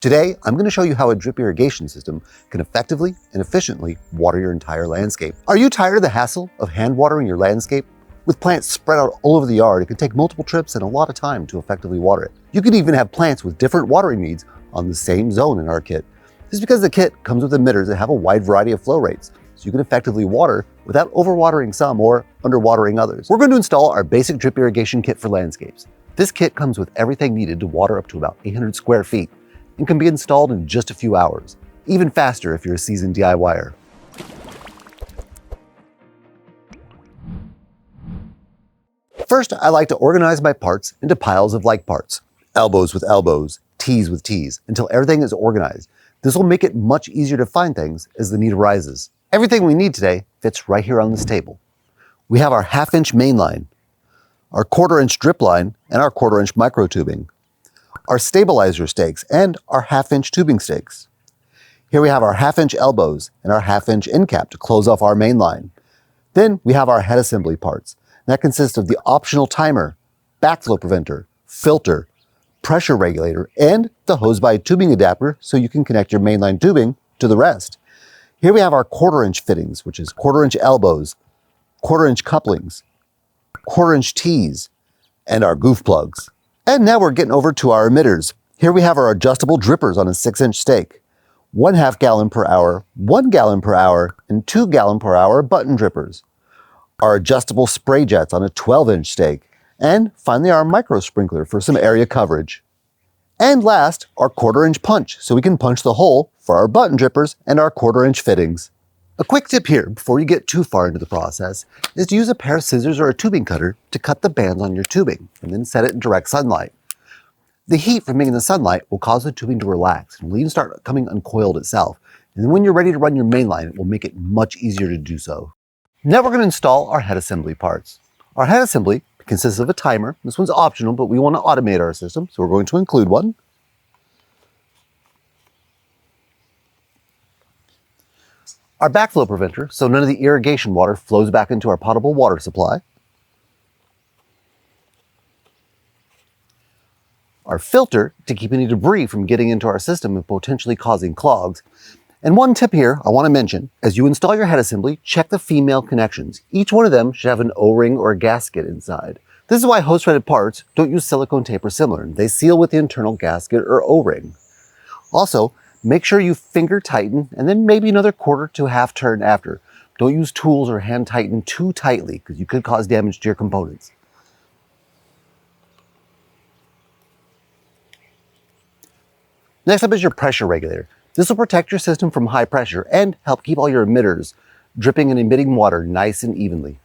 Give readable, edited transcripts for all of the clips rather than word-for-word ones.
Today, I'm going to show you how a drip irrigation system can effectively and efficiently water your entire landscape. Are you tired of the hassle of hand watering your landscape? With plants spread out all over the yard, it can take multiple trips and a lot of time to effectively water it. You can even have plants with different watering needs on the same zone in our kit. This is because the kit comes with emitters that have a wide variety of flow rates, so you can effectively water without overwatering some or underwatering others. We're going to install our basic drip irrigation kit for landscapes. This kit comes with everything needed to water up to about 800 square feet and can be installed in just a few hours, even faster if you're a seasoned DIYer. First, I like to organize my parts into piles of like parts, elbows with elbows, T's with T's, until everything is organized. This will make it much easier to find things as the need arises. Everything we need today fits right here on this table. We have our 1/2-inch mainline, our 1/4-inch drip line, and our 1/4-inch micro tubing, our stabilizer stakes, and our 1/2-inch tubing stakes. Here we have our 1/2-inch elbows and our 1/2-inch end cap to close off our main line. Then we have our head assembly parts. That consists of the optional timer, backflow preventer, filter, pressure regulator, and the hose-by tubing adapter so you can connect your mainline tubing to the rest. Here we have our 1/4-inch fittings, which is 1/4-inch elbows, 1/4-inch couplings, 1/4-inch T's, and our Goof plugs. And now we're getting over to our emitters. Here we have our adjustable drippers on a 6-inch stake, 1/2 gallon per hour, 1 gallon per hour, and 2 gallon per hour button drippers. Our adjustable spray jets on a 12-inch stake, and finally our micro sprinkler for some area coverage. And last, our 1/4-inch punch, so we can punch the hole for our button drippers and our 1/4-inch fittings. A quick tip here, before you get too far into the process, is to use a pair of scissors or a tubing cutter to cut the bands on your tubing, and then set it in direct sunlight. The heat from being in the sunlight will cause the tubing to relax, and will even start coming uncoiled itself. And then when you're ready to run your main line, it will make it much easier to do so. Now we're going to install our head assembly parts. Our head assembly consists of a timer. This one's optional, but we want to automate our system, so we're going to include one. Our backflow preventer, so none of the irrigation water flows back into our potable water supply. Our filter, to keep any debris from getting into our system and potentially causing clogs. And one tip here I want to mention, as you install your head assembly, check the female connections. Each one of them should have an O-ring or a gasket inside. This is why hose-threaded parts don't use silicone tape or similar. They seal with the internal gasket or O-ring. Also, make sure you finger tighten and then maybe another 1/4 to 1/2 turn after. Don't use tools or hand tighten too tightly because you could cause damage to your components. Next up is your pressure regulator. This will protect your system from high pressure and help keep all your emitters dripping and emitting water nice and evenly.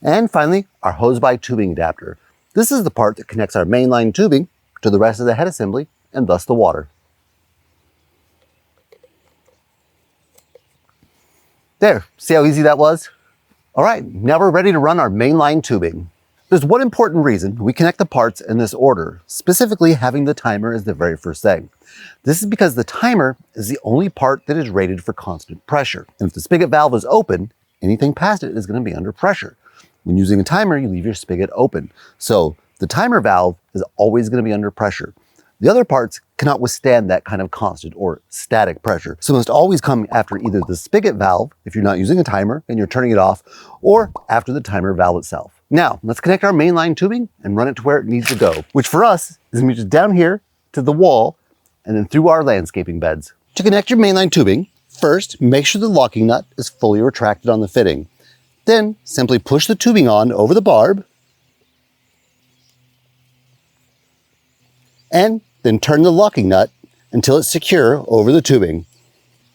And finally, our hose-by tubing adapter. This is the part that connects our mainline tubing to the rest of the head assembly and thus the water. There, see how easy that was? All right, now we're ready to run our mainline tubing. There's one important reason we connect the parts in this order, specifically having the timer as the very first thing. This is because the timer is the only part that is rated for constant pressure. And if the spigot valve is open, anything past it is going to be under pressure. When using a timer, you leave your spigot open. So the timer valve is always going to be under pressure. The other parts cannot withstand that kind of constant or static pressure. So it must always come after either the spigot valve, if you're not using a timer and you're turning it off, or after the timer valve itself. Now, let's connect our mainline tubing and run it to where it needs to go, which for us is going to be just down here to the wall and then through our landscaping beds. To connect your mainline tubing, first, make sure the locking nut is fully retracted on the fitting. Then simply push the tubing on over the barb and then turn the locking nut until it's secure over the tubing.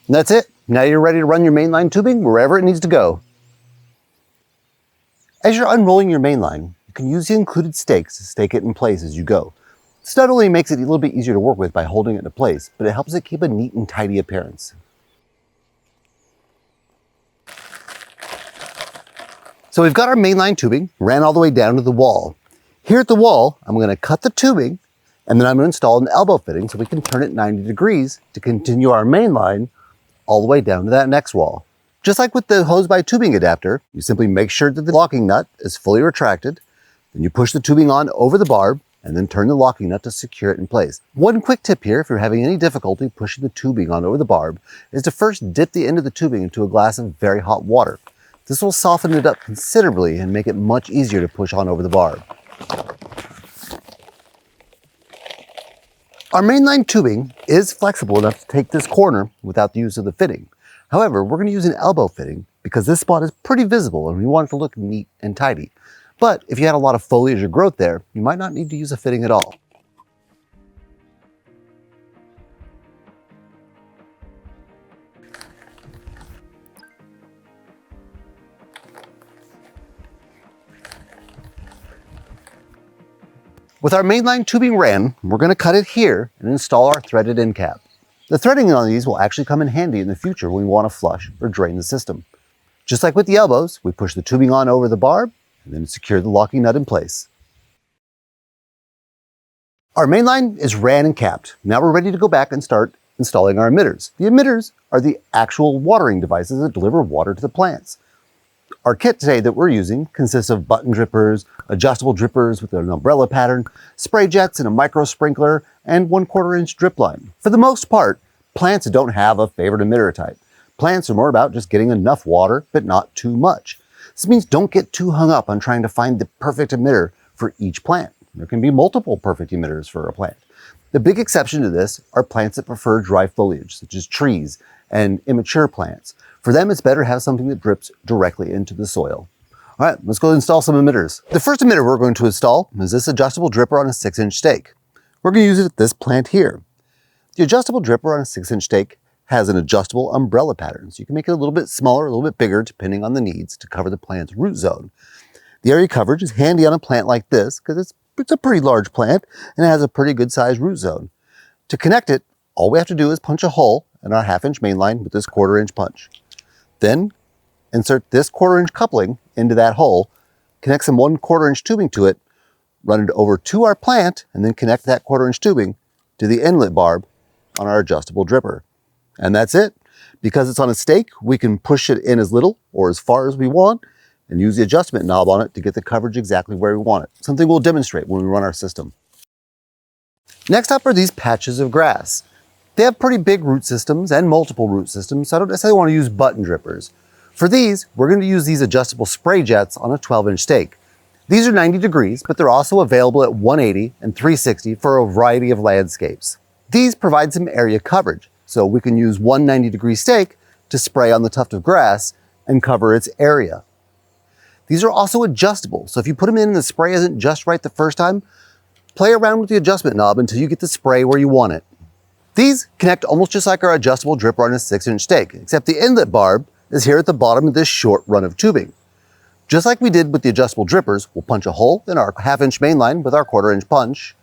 And that's it. Now you're ready to run your mainline tubing wherever it needs to go. As you're unrolling your mainline, you can use the included stakes to stake it in place as you go. This not only makes it a little bit easier to work with by holding it into place, but it helps it keep a neat and tidy appearance. So we've got our mainline tubing, ran all the way down to the wall. Here at the wall, I'm going to cut the tubing, and then I'm going to install an elbow fitting so we can turn it 90 degrees to continue our main line all the way down to that next wall. Just like with the hose by tubing adapter, you simply make sure that the locking nut is fully retracted, then you push the tubing on over the barb, and then turn the locking nut to secure it in place. One quick tip here, if you're having any difficulty pushing the tubing on over the barb, is to first dip the end of the tubing into a glass of very hot water. This will soften it up considerably and make it much easier to push on over the barb. Our mainline tubing is flexible enough to take this corner without the use of the fitting. However, we're going to use an elbow fitting because this spot is pretty visible and we want it to look neat and tidy. But if you had a lot of foliage or growth there, you might not need to use a fitting at all. With our mainline tubing ran, we're going to cut it here and install our threaded end cap. The threading on these will actually come in handy in the future when we want to flush or drain the system. Just like with the elbows, we push the tubing on over the barb and then secure the locking nut in place. Our mainline is ran and capped. Now we're ready to go back and start installing our emitters. The emitters are the actual watering devices that deliver water to the plants. Our kit today that we're using consists of button drippers, adjustable drippers with an umbrella pattern, spray jets and a micro sprinkler, and 1/4 inch drip line. For the most part, plants don't have a favorite emitter type. Plants are more about just getting enough water, but not too much. This means don't get too hung up on trying to find the perfect emitter for each plant. There can be multiple perfect emitters for a plant. The big exception to this are plants that prefer dry foliage, such as trees and immature plants. For them, it's better to have something that drips directly into the soil. All right, let's go install some emitters. The first emitter we're going to install is this adjustable dripper on a 6-inch stake. We're going to use it at this plant here. The adjustable dripper on a 6-inch stake has an adjustable umbrella pattern, so you can make it a little bit smaller, a little bit bigger, depending on the needs to cover the plant's root zone. The area coverage is handy on a plant like this because it's a pretty large plant and it has a pretty good sized root zone. To connect it, all we have to do is punch a hole in our 1/2-inch main line with this 1/4 inch punch. Then insert this 1/4 inch coupling into that hole, connect some 1/4 inch tubing to it, run it over to our plant, and then connect that 1/4 inch tubing to the inlet barb on our adjustable dripper. And that's it. Because it's on a stake, we can push it in as little or as far as we want and use the adjustment knob on it to get the coverage exactly where we want it. Something we'll demonstrate when we run our system. Next up are these patches of grass. They have pretty big root systems and multiple root systems, so I don't necessarily want to use button drippers. For these, we're going to use these adjustable spray jets on a 12-inch stake. These are 90 degrees, but they're also available at 180 and 360 for a variety of landscapes. These provide some area coverage, so we can use one 90-degree stake to spray on the tuft of grass and cover its area. These are also adjustable, so if you put them in and the spray isn't just right the first time, play around with the adjustment knob until you get the spray where you want it. These connect almost just like our adjustable dripper on a 6-inch stake, except the inlet barb is here at the bottom of this short run of tubing. Just like we did with the adjustable drippers, we'll punch a hole in our 1/2-inch main line with our 1/4 inch punch,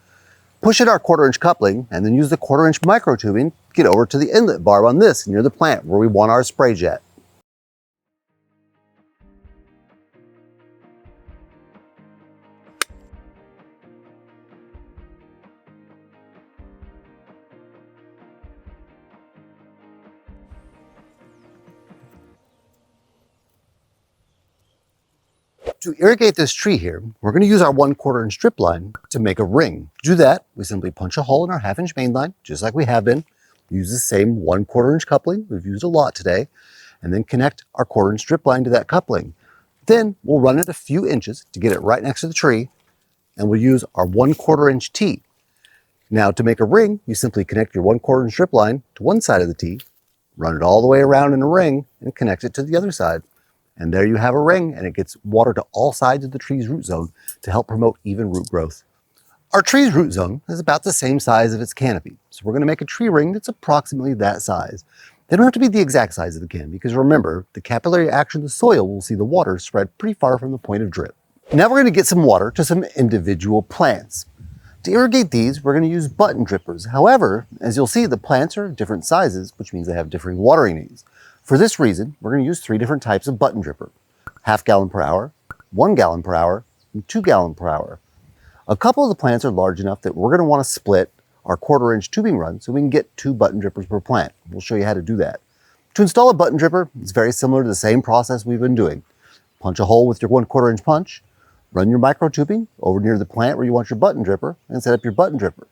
push in our 1/4 inch coupling, and then use the 1/4 inch micro tubing to get over to the inlet barb on this near the plant where we want our spray jet. To irrigate this tree here, we're going to use our 1/4 inch drip line to make a ring. To do that, we simply punch a hole in our 1/2 inch main line, just like we have been. Use the same 1/4 inch coupling we've used a lot today, and then connect our 1/4 inch drip line to that coupling. Then we'll run it a few inches to get it right next to the tree, and we'll use our 1/4 inch T. Now to make a ring, you simply connect your 1/4 inch drip line to one side of the T, run it all the way around in a ring, and connect it to the other side. And there you have a ring, and it gets water to all sides of the tree's root zone to help promote even root growth. Our tree's root zone is about the same size of its canopy, so we're going to make a tree ring that's approximately that size. They don't have to be the exact size of the canopy, because remember, the capillary action of the soil will see the water spread pretty far from the point of drip. Now we're going to get some water to some individual plants. To irrigate these, we're going to use button drippers. However, as you'll see, the plants are different sizes, which means they have differing watering needs. For this reason, we're going to use 3 different types of button dripper: 1/2 gallon per hour, 1 gallon per hour, and 2 gallon per hour. A couple of the plants are large enough that we're going to want to split our 1/4 inch tubing run so we can get 2 button drippers per plant. We'll show you how to do that. To install a button dripper, it's very similar to the same process we've been doing. Punch a hole with your 1/4 inch punch, run your micro tubing over near the plant where you want your button dripper, and set up your button dripper.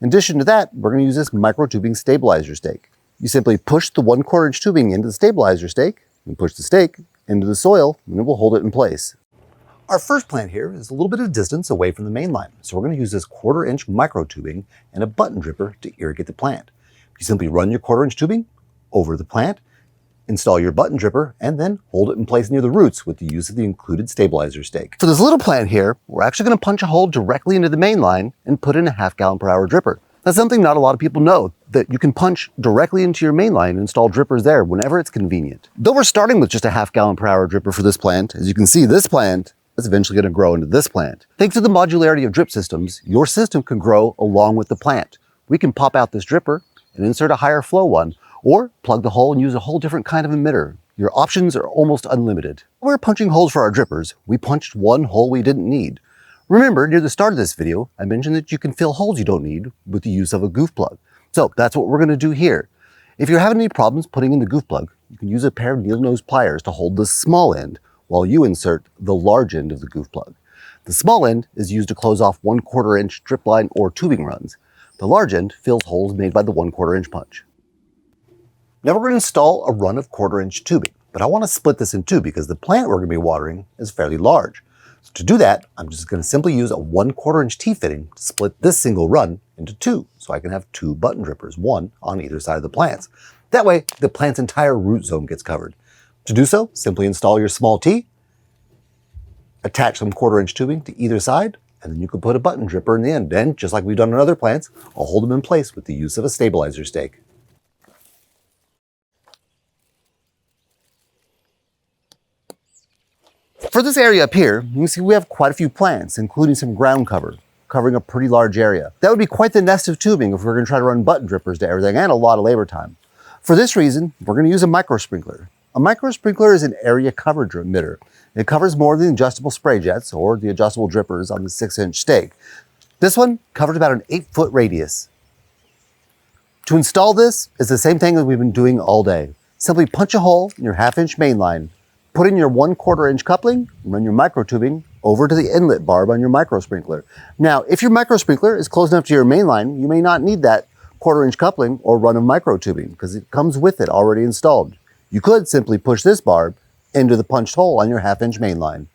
In addition to that, we're going to use this micro tubing stabilizer stake. You simply push the 1/4 inch tubing into the stabilizer stake, and push the stake into the soil, and it will hold it in place. Our first plant here is a little bit of distance away from the main line, so we're going to use this 1/4 inch micro tubing and a button dripper to irrigate the plant. You simply run your 1/4 inch tubing over the plant, install your button dripper, and then hold it in place near the roots with the use of the included stabilizer stake. For this little plant here, we're actually going to punch a hole directly into the main line and put in a 1/2 gallon per hour dripper. That's something not a lot of people know, that you can punch directly into your main line and install drippers there whenever it's convenient. Though we're starting with just a 1/2 gallon per hour dripper for this plant, as you can see, this plant is eventually going to grow into this plant. Thanks to the modularity of drip systems, your system can grow along with the plant. We can pop out this dripper and insert a higher flow one, or plug the hole and use a whole different kind of emitter. Your options are almost unlimited. When we're punching holes for our drippers, we punched one hole we didn't need. Remember, near the start of this video, I mentioned that you can fill holes you don't need with the use of a Goof plug. So that's what we're going to do here. If you're having any problems putting in the Goof plug, you can use a pair of needle nose pliers to hold the small end while you insert the large end of the Goof plug. The small end is used to close off 1/4 inch drip line or tubing runs. The large end fills holes made by the 1/4 inch punch. Now we're going to install a run of 1/4 inch tubing, but I want to split this in two because the plant we're going to be watering is fairly large. So to do that, I'm just going to simply use a 1/4 inch T-fitting to split this single run into two, so I can have two button drippers, one on either side of the plants. That way, the plant's entire root zone gets covered. To do so, simply install your small T, attach some 1/4 inch tubing to either side, and then you can put a button dripper in the end. And just like we've done on other plants, I'll hold them in place with the use of a stabilizer stake. For this area up here, you can see we have quite a few plants, including some ground cover, covering a pretty large area. That would be quite the nest of tubing if we're going to try to run button drippers to everything, and a lot of labor time. For this reason, we're going to use a micro sprinkler. A micro sprinkler is an area coverage emitter. It covers more than the adjustable spray jets or the adjustable drippers on the 6-inch stake. This one covers about an 8-foot radius. To install this is the same thing that we've been doing all day. Simply punch a hole in your 1/2 inch main line, put in your 1/4 inch coupling, and run your micro tubing over to the inlet barb on your micro sprinkler. Now, if your micro sprinkler is close enough to your main line, you may not need that 1/4 inch coupling or run of micro tubing because it comes with it already installed. You could simply push this barb into the punched hole on your 1/2 inch main line.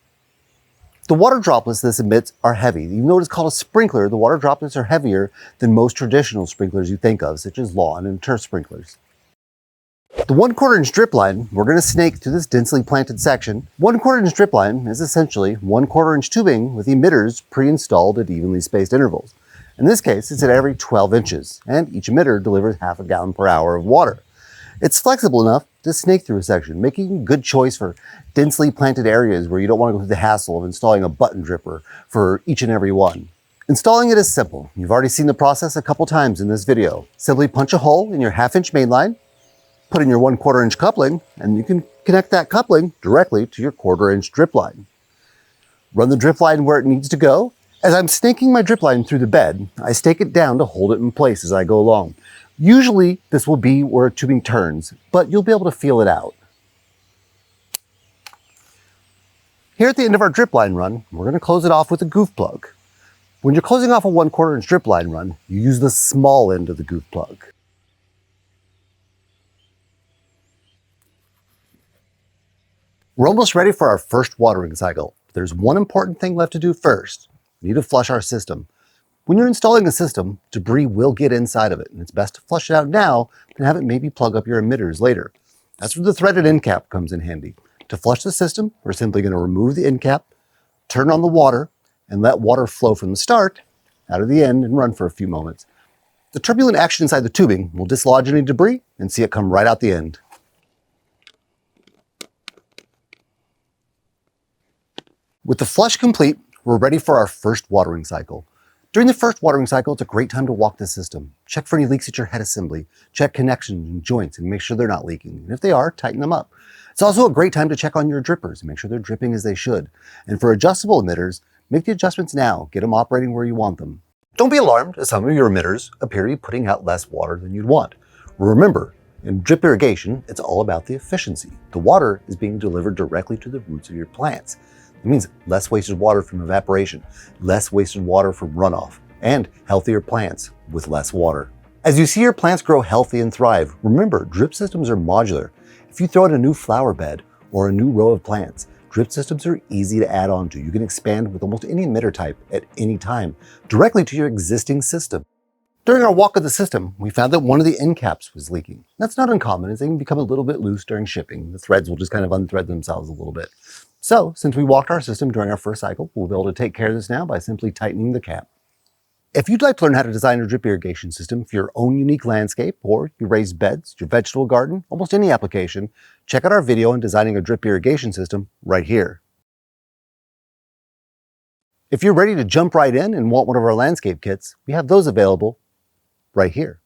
The water droplets this emits are heavy. Even though it's called a sprinkler, the water droplets are heavier than most traditional sprinklers you think of, such as lawn and turf sprinklers. The 1/4 inch drip line, we're going to snake through this densely planted section. 1/4 inch drip line is essentially 1/4 inch tubing with emitters pre-installed at evenly spaced intervals. In this case, it's at every 12 inches, and each emitter delivers 1/2 gallon per hour of water. It's flexible enough to snake through a section, making a good choice for densely planted areas where you don't want to go through the hassle of installing a button dripper for each and every one. Installing it is simple. You've already seen the process a couple times in this video. Simply punch a hole in your 1/2 inch main line, put in your 1/4 inch coupling, and you can connect that coupling directly to your 1/4 inch drip line. Run the drip line where it needs to go. As I'm snaking my drip line through the bed, I stake it down to hold it in place as I go along. Usually this will be where tubing turns, but you'll be able to feel it out. Here at the end of our drip line run, we're going to close it off with a Goof plug. When you're closing off a 1/4 inch drip line run, you use the small end of the Goof plug. We're almost ready for our first watering cycle. There's one important thing left to do first. We need to flush our system. When you're installing a system, debris will get inside of it, and it's best to flush it out now than have it maybe plug up your emitters later. That's where the threaded end cap comes in handy. To flush the system, we're simply going to remove the end cap, turn on the water, and let water flow from the start out of the end and run for a few moments. The turbulent action inside the tubing will dislodge any debris and see it come right out the end. With the flush complete, we're ready for our first watering cycle. During the first watering cycle, it's a great time to walk the system. Check for any leaks at your head assembly. Check connections and joints and make sure they're not leaking. And if they are, tighten them up. It's also a great time to check on your drippers and make sure they're dripping as they should. And for adjustable emitters, make the adjustments now. Get them operating where you want them. Don't be alarmed if some of your emitters appear to be putting out less water than you'd want. Remember, In drip irrigation, it's all about the efficiency. The water is being delivered directly to the roots of your plants. It means less wasted water from evaporation, less wasted water from runoff, and healthier plants with less water. As you see your plants grow healthy and thrive, remember, drip systems are modular. If you throw in a new flower bed or a new row of plants, drip systems are easy to add on to. You can expand with almost any emitter type at any time, directly to your existing system. During our walk of the system, we found that one of the end caps was leaking. That's not uncommon, as they can become a little bit loose during shipping. The threads will just kind of unthread themselves a little bit. So, since we walked our system during our first cycle, we'll be able to take care of this now by simply tightening the cap. If you'd like to learn how to design a drip irrigation system for your own unique landscape, or your raised beds, your vegetable garden, almost any application, check out our video on designing a drip irrigation system right here. If you're ready to jump right in and want one of our landscape kits, we have those available right here.